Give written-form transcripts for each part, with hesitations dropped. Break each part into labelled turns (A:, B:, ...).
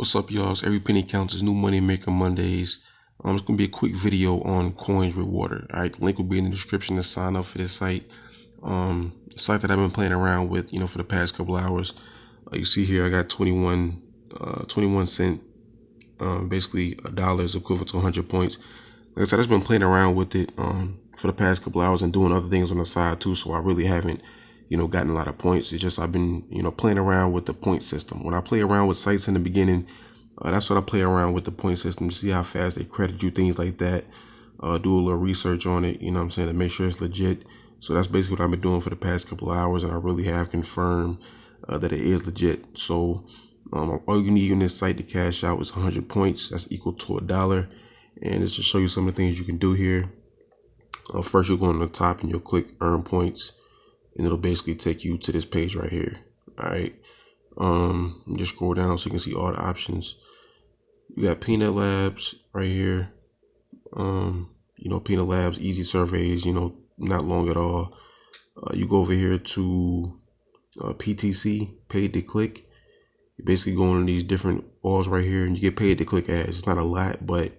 A: What's up, y'all? It's Every Penny Counts. It's New Money Maker Mondays. It's going to be a quick video on Coinsrewarder. All right, the link will be in the description to sign up for this site. Site that I've been playing around with, for the past couple hours. You see here, I got 21 cent, basically $1 is equivalent to 100 points. Like I said, I've been playing around with it for the past couple hours and doing other things on the side too. So I really haven't, gotten a lot of points. It's just I've been, playing around with the point system. When I play around with sites in the beginning, that's what I play around with the point system to see how fast they credit you, things like that. Do a little research on it, to make sure it's legit. So that's basically what I've been doing for the past couple of hours, and I really have confirmed that it is legit. So all you need on this site to cash out is 100 points. That's equal to $1. And it's to show you some of the things you can do here. First, you'll go on the top and you'll click Earn Points, and it'll basically take you to this page right here. All right. Just scroll down so you can see all the options. You got Peanut Labs right here. Peanut Labs, easy surveys, not long at all. You go over here to PTC, paid to click. You basically go on these different walls right here and you get paid to click ads. It's not a lot, but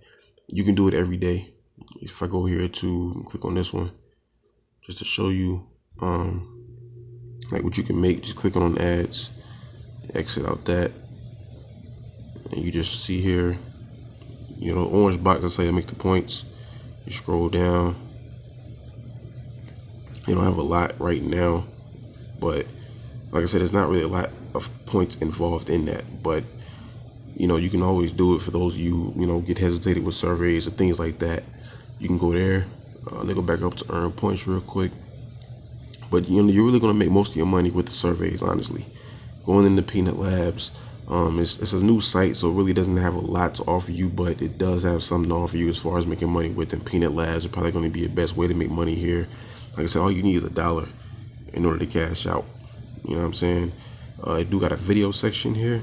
A: you can do it every day. If I go here to click on this one, just to show you like what you can make, just click on ads, exit out that, and you just see here, the orange box that's how you make the points. You scroll down. You don't have a lot right now, but like I said, there's not really a lot of points involved in that. But you can always do it for those of you get hesitated with surveys or things like that. You can go there. Let me go back up to earn points real quick. But you're really gonna make most of your money with the surveys, honestly. Going into Peanut Labs, it's a new site, so it really doesn't have a lot to offer you, but it does have something to offer you as far as making money with. And Peanut Labs is probably going to be the best way to make money here. Like I said, all you need is $1 in order to cash out. You know what I'm saying? I do got a video section here.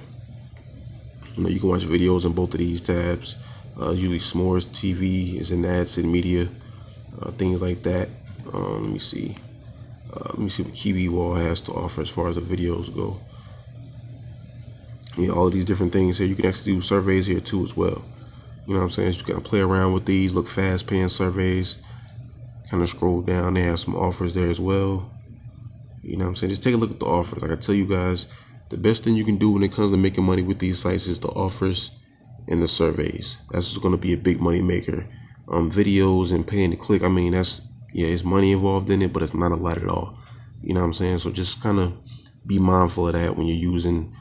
A: You can watch videos in both of these tabs. Usually S'mores TV is in ads and media, things like that. Let me see what Kiwi Wall has to offer as far as the videos go. All of these different things here. You can actually do surveys here too as well. You know what I'm saying? So you gotta play around with these, look fast paying surveys. Kind of scroll down, they have some offers there as well. You know what I'm saying? Just take a look at the offers. Like I tell you guys, the best thing you can do when it comes to making money with these sites is the offers and the surveys. That's just gonna be a big money maker. Videos and paying to click, it's money involved in it, but it's not a lot at all. You know what I'm saying? So just kind of be mindful of that when you're using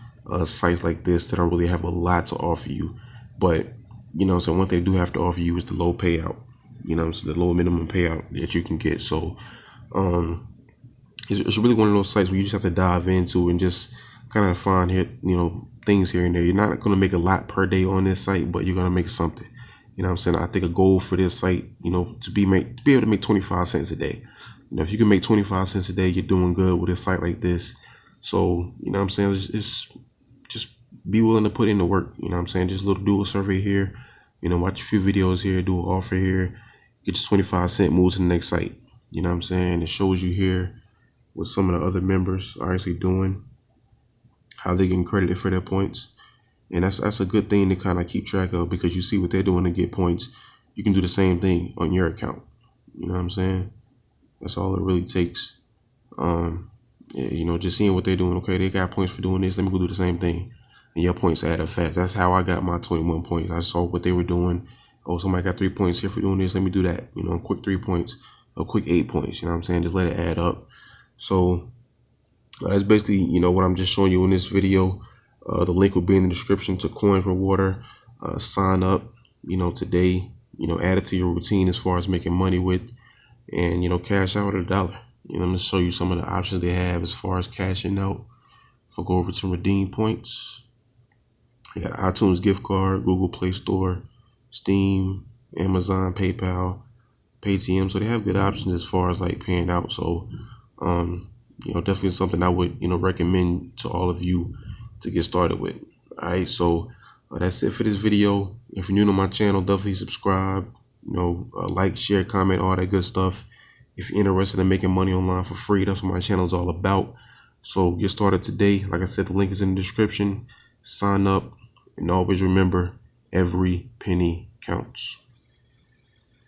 A: sites like this that don't really have a lot to offer you. But so one thing they do have to offer you is the low payout. The low minimum payout that you can get. So it's really one of those sites where you just have to dive into and just kind of find here, things here and there. You're not going to make a lot per day on this site, but you're going to make something. I think a goal for this site, to be able to make 25 cents a day. If you can make 25 cents a day, you're doing good with a site like this. So, it's just be willing to put in the work. Just a little do a survey here, watch a few videos here, do an offer here, get your 25 cent, move to the next site. It shows you here what some of the other members are actually doing, how they getting credited for their points. And that's a good thing to kind of keep track of, because you see what they're doing to get points. You can do the same thing on your account. That's all it really takes. Just seeing what they're doing. Okay, they got points for doing this. Let me go do the same thing. And your points add up fast. That's how I got my 21 points. I saw what they were doing. Oh, somebody got 3 points here for doing this. Let me do that. A quick 3 points, a quick 8 points. Just let it add up. So that's basically, what I'm just showing you in this video. The link will be in the description to Coinsrewarder. Sign up, today. Add it to your routine as far as making money with, and cash out at $1. I'm gonna show you some of the options they have as far as cashing out. If I go over to redeem points, you got iTunes gift card, Google Play Store, Steam, Amazon, PayPal, Paytm. So they have good options as far as like paying out. So definitely something I would recommend to all of you to get started with. All right, so that's it for this video. If you're new to my channel, definitely subscribe, like, share, comment, all that good stuff. If you're interested in making money online for free, that's what my channel is all about. So get started today. Like I said, the link is in the description. Sign up And always remember, every penny counts.